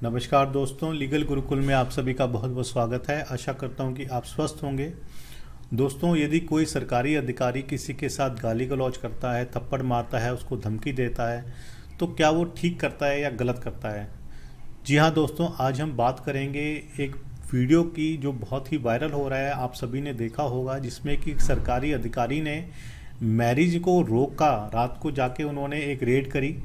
नमस्कार दोस्तों, लीगल गुरुकुल में आप सभी का बहुत बहुत स्वागत है। आशा करता हूं कि आप स्वस्थ होंगे। दोस्तों, यदि कोई सरकारी अधिकारी किसी के साथ गाली गलौज करता है, थप्पड़ मारता है, उसको धमकी देता है, तो क्या वो ठीक करता है या गलत करता है? जी हाँ दोस्तों, आज हम बात करेंगे एक वीडियो की जो बहुत ही वायरल हो रहा है। आप सभी ने देखा होगा, जिसमें कि एक सरकारी अधिकारी ने मैरिज को रोका। रात को जाके उन्होंने एक रेड करी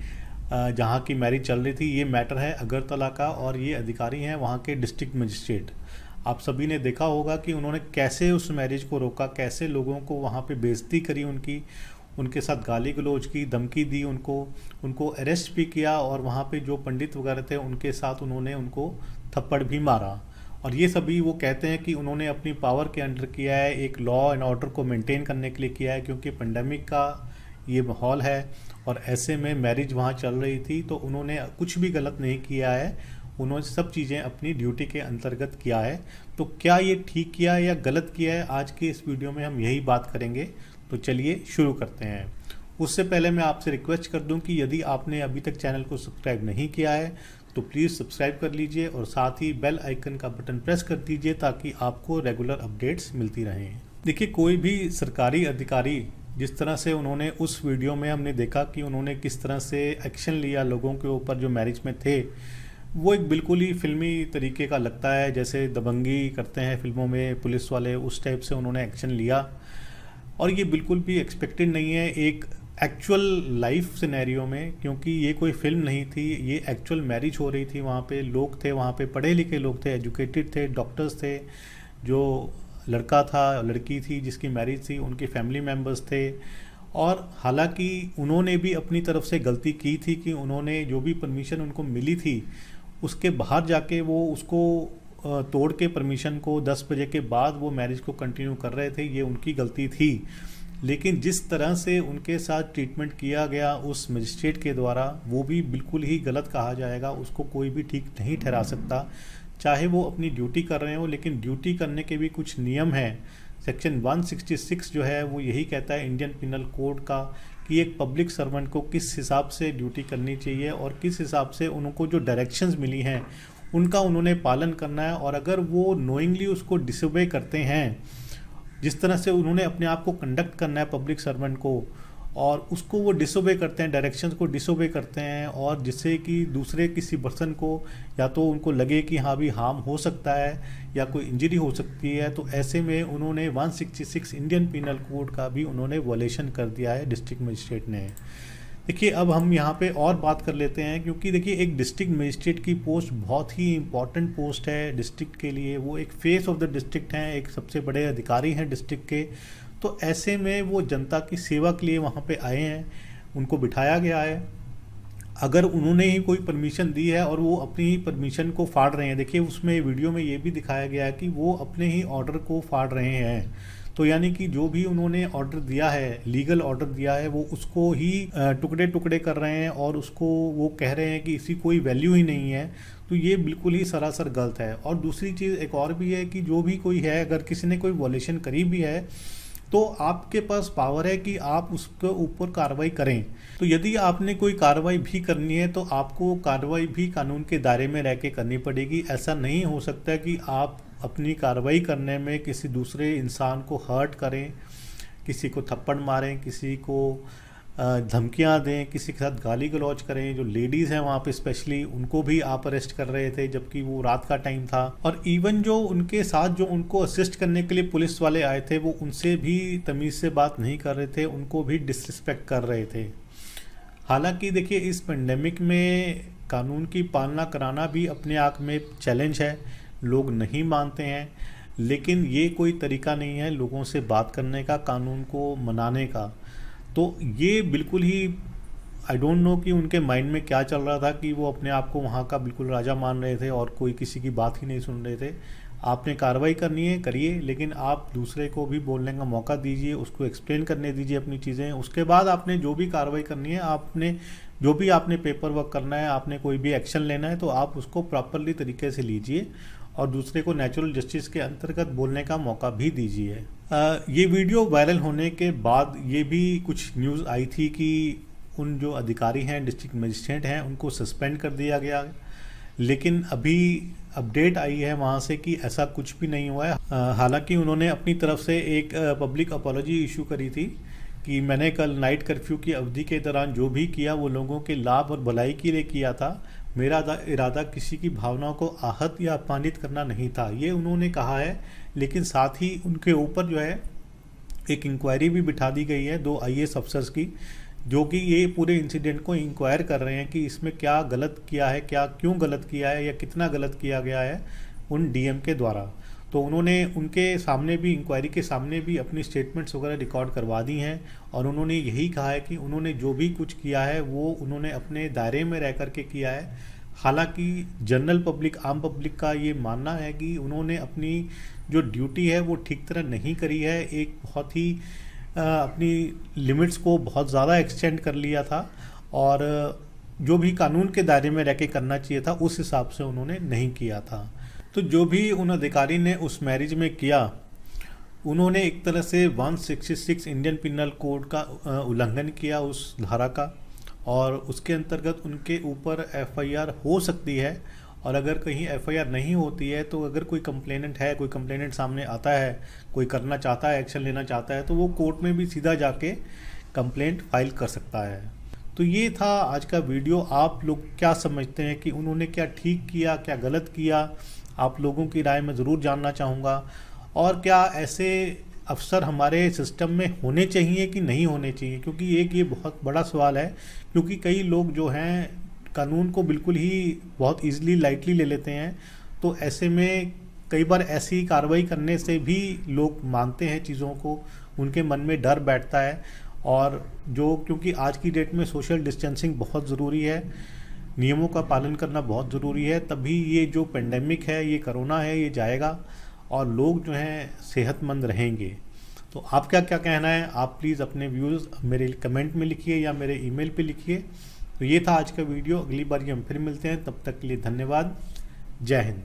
जहाँ की मैरिज चल रही थी। ये मैटर है अगरतला का और ये अधिकारी हैं वहाँ के डिस्ट्रिक्ट मजिस्ट्रेट। आप सभी ने देखा होगा कि उन्होंने कैसे उस मैरिज को रोका, कैसे लोगों को वहाँ पे बेइज्जती करी उनकी, उनके साथ गाली गलौज की, धमकी दी उनको अरेस्ट भी किया और वहाँ पे जो पंडित वगैरह थे उनके साथ उन्होंने उनको थप्पड़ भी मारा। और ये सभी वो कहते हैं कि उन्होंने अपनी पावर के अंडर किया है, एक लॉ एंड ऑर्डर को मेंटेन करने के लिए किया है, क्योंकि पेंडेमिक का ये माहौल है और ऐसे में मैरिज वहाँ चल रही थी। तो उन्होंने कुछ भी गलत नहीं किया है, उन्होंने सब चीज़ें अपनी ड्यूटी के अंतर्गत किया है। तो क्या ये ठीक किया है या गलत किया है, आज के इस वीडियो में हम यही बात करेंगे। तो चलिए शुरू करते हैं। उससे पहले मैं आपसे रिक्वेस्ट कर दूं कि यदि आपने अभी तक चैनल को सब्सक्राइब नहीं किया है तो प्लीज़ सब्सक्राइब कर लीजिए और साथ ही बेल आइकन का बटन प्रेस कर दीजिए ताकि आपको रेगुलर अपडेट्स मिलती रहें। देखिए, कोई भी सरकारी अधिकारी जिस तरह से उन्होंने उस वीडियो में हमने देखा कि उन्होंने किस तरह से एक्शन लिया लोगों के ऊपर जो मैरिज में थे, वो एक बिल्कुल ही फिल्मी तरीके का लगता है। जैसे दबंगी करते हैं फिल्मों में पुलिस वाले, उस टाइप से उन्होंने एक्शन लिया और ये बिल्कुल भी एक्सपेक्टेड नहीं है एक एक्चुअल लाइफ सिनेरियो में, क्योंकि ये कोई फिल्म नहीं थी, ये एक्चुअल मैरिज हो रही थी। वहाँ पे लोग थे, वहाँ पे पढ़े लिखे लोग थे, एजुकेटेड थे, डॉक्टर्स थे, जो लड़का था लड़की थी जिसकी मैरिज थी उनके फैमिली मेम्बर्स थे। और हालांकि उन्होंने भी अपनी तरफ से गलती की थी कि उन्होंने जो भी परमिशन उनको मिली थी उसके बाहर जाके वो उसको तोड़ के परमिशन को 10 बजे के बाद वो मैरिज को कंटिन्यू कर रहे थे, ये उनकी गलती थी। लेकिन जिस तरह से उनके साथ ट्रीटमेंट किया गया उस मजिस्ट्रेट के द्वारा, वो भी बिल्कुल ही गलत कहा जाएगा। उसको कोई भी ठीक नहीं ठहरा सकता, चाहे वो अपनी ड्यूटी कर रहे हो। लेकिन ड्यूटी करने के भी कुछ नियम हैं। सेक्शन 166 जो है वो यही कहता है इंडियन पिनल कोड का कि एक पब्लिक सर्वेंट को किस हिसाब से ड्यूटी करनी चाहिए और किस हिसाब से उनको जो डायरेक्शंस मिली हैं उनका उन्होंने पालन करना है। और अगर वो नोइंगली उसको डिसोबे करते हैं, जिस तरह से उन्होंने अपने आप को कंडक्ट करना है पब्लिक सर्वेंट को, और उसको वो डिसोबे करते हैं, डायरेक्शंस को डिसोबे करते हैं, और जिससे कि दूसरे किसी पर्सन को या तो उनको लगे कि हाँ भी हार्म हो सकता है या कोई इंजरी हो सकती है, तो ऐसे में उन्होंने 166 इंडियन पिनल कोड का भी उन्होंने वॉलेशन कर दिया है डिस्ट्रिक्ट मजिस्ट्रेट ने। देखिए, अब हम यहाँ पे और बात कर लेते हैं, क्योंकि देखिए एक डिस्ट्रिक्ट मजिस्ट्रेट की पोस्ट बहुत ही इंपॉर्टेंट पोस्ट है डिस्ट्रिक्ट के लिए। वो एक फेस ऑफ द डिस्ट्रिक्ट हैं, एक सबसे बड़े अधिकारी हैं डिस्ट्रिक्ट के। तो ऐसे में वो जनता की सेवा के लिए वहाँ पे आए हैं, उनको बिठाया गया है। अगर उन्होंने ही कोई परमिशन दी है और वो अपनी ही परमिशन को फाड़ रहे हैं, देखिए उसमें वीडियो में ये भी दिखाया गया है कि वो अपने ही ऑर्डर को फाड़ रहे हैं। तो यानी कि जो भी उन्होंने ऑर्डर दिया है, लीगल ऑर्डर दिया है, वो उसको ही टुकड़े टुकड़े कर रहे हैं और उसको वो कह रहे हैं कि इसकी कोई वैल्यू ही नहीं है। तो ये बिल्कुल ही सरासर गलत है। और दूसरी चीज़ एक और भी है कि जो भी कोई है, अगर किसी ने कोई वॉलेशन करी भी है तो आपके पास पावर है कि आप उसके ऊपर कार्रवाई करें। तो यदि आपने कोई कार्रवाई भी करनी है तो आपको कार्रवाई भी कानून के दायरे में रह के करनी पड़ेगी। ऐसा नहीं हो सकता कि आप अपनी कार्रवाई करने में किसी दूसरे इंसान को हर्ट करें, किसी को थप्पड़ मारें, किसी को धमकियां दें, किसी के साथ गाली गलौज करें। जो लेडीज़ हैं वहाँ पे स्पेशली, उनको भी आप अरेस्ट कर रहे थे जबकि वो रात का टाइम था। और इवन जो उनके साथ जो उनको असिस्ट करने के लिए पुलिस वाले आए थे, वो उनसे भी तमीज़ से बात नहीं कर रहे थे, उनको भी डिसरिस्पेक्ट कर रहे थे। हालांकि देखिए, इस पेंडेमिक में कानून की पालना कराना भी अपने आप में चैलेंज है, लोग नहीं मानते हैं। लेकिन ये कोई तरीका नहीं है लोगों से बात करने का, कानून को मनाने का। तो ये बिल्कुल ही आई डोंट नो कि उनके माइंड में क्या चल रहा था कि वो अपने आप को वहाँ का बिल्कुल राजा मान रहे थे और कोई किसी की बात ही नहीं सुन रहे थे। आपने कार्रवाई करनी है करिए, लेकिन आप दूसरे को भी बोलने का मौका दीजिए, उसको एक्सप्लेन करने दीजिए अपनी चीज़ें। उसके बाद आपने जो भी कार्रवाई करनी है, आपने जो भी आपने पेपर वर्क करना है, आपने कोई भी एक्शन लेना है, तो आप उसको प्रॉपरली तरीके से लीजिए और दूसरे को नेचुरल जस्टिस के अंतर्गत बोलने का मौका भी दीजिए। ये वीडियो वायरल होने के बाद ये भी कुछ न्यूज़ आई थी कि उन जो अधिकारी हैं, डिस्ट्रिक्ट मजिस्ट्रेट हैं, उनको सस्पेंड कर दिया गया। लेकिन अभी अपडेट आई है वहाँ से कि ऐसा कुछ भी नहीं हुआ है। हालांकि उन्होंने अपनी तरफ से एक पब्लिक अपॉलॉजी इशू करी थी कि मैंने कल नाइट कर्फ्यू की अवधि के दौरान जो भी किया वो लोगों के लाभ और भलाई के लिए किया था। मेरा इरादा किसी की भावनाओं को आहत या अपमानित करना नहीं था, ये उन्होंने कहा है। लेकिन साथ ही उनके ऊपर जो है एक इंक्वायरी भी बिठा दी गई है 2 IAS अफसर्स की, जो कि ये पूरे इंसिडेंट को इंक्वायर कर रहे हैं कि इसमें क्या गलत किया है, क्या क्यों गलत किया है या कितना गलत किया गया है उन DM के द्वारा। तो उन्होंने उनके सामने भी, इंक्वायरी के सामने भी अपनी स्टेटमेंट्स वगैरह रिकॉर्ड करवा दी हैं और उन्होंने यही कहा है कि उन्होंने जो भी कुछ किया है वो उन्होंने अपने दायरे में रह कर के किया है। हालांकि जनरल पब्लिक, आम पब्लिक का ये मानना है कि उन्होंने अपनी जो ड्यूटी है वो ठीक तरह नहीं करी है, एक बहुत ही अपनी लिमिट्स को बहुत ज़्यादा एक्सटेंड कर लिया था और जो भी कानून के दायरे में रह के करना चाहिए था उस हिसाब से उन्होंने नहीं किया था। तो जो भी उन अधिकारी ने उस मैरिज में किया, उन्होंने एक तरह से 166 इंडियन पिनल कोड का उल्लंघन किया उस धारा का, और उसके अंतर्गत उनके ऊपर FIR हो सकती है। और अगर कहीं FIR नहीं होती है तो अगर कोई कंप्लेनेंट है, कोई कंप्लेनेंट सामने आता है, कोई करना चाहता है, एक्शन लेना चाहता है, तो वो कोर्ट में भी सीधा जाके कंप्लेंट फाइल कर सकता है। तो ये था आज का वीडियो। आप लोग क्या समझते हैं कि उन्होंने क्या ठीक किया, क्या गलत किया? आप लोगों की राय मैं ज़रूर जानना चाहूँगा। और क्या ऐसे अफसर हमारे सिस्टम में होने चाहिए कि नहीं होने चाहिए, क्योंकि एक ये बहुत बड़ा सवाल है। क्योंकि कई लोग जो हैं कानून को बिल्कुल ही बहुत ईजिली, लाइटली ले लेते हैं। तो ऐसे में कई बार ऐसी कार्रवाई करने से भी लोग मानते हैं चीज़ों को, उनके मन में डर बैठता है। और जो, क्योंकि आज की डेट में सोशल डिस्टेंसिंग बहुत ज़रूरी है, नियमों का पालन करना बहुत ज़रूरी है, तभी ये जो पेंडेमिक है, ये कोरोना है, ये जाएगा और लोग जो हैं सेहतमंद रहेंगे। तो आपका क्या कहना है? आप प्लीज़ अपने व्यूज़ मेरे कमेंट में लिखिए या मेरे ईमेल पे लिखिए। तो ये था आज का वीडियो। अगली बार हम फिर मिलते हैं, तब तक के लिए धन्यवाद। जय हिंद।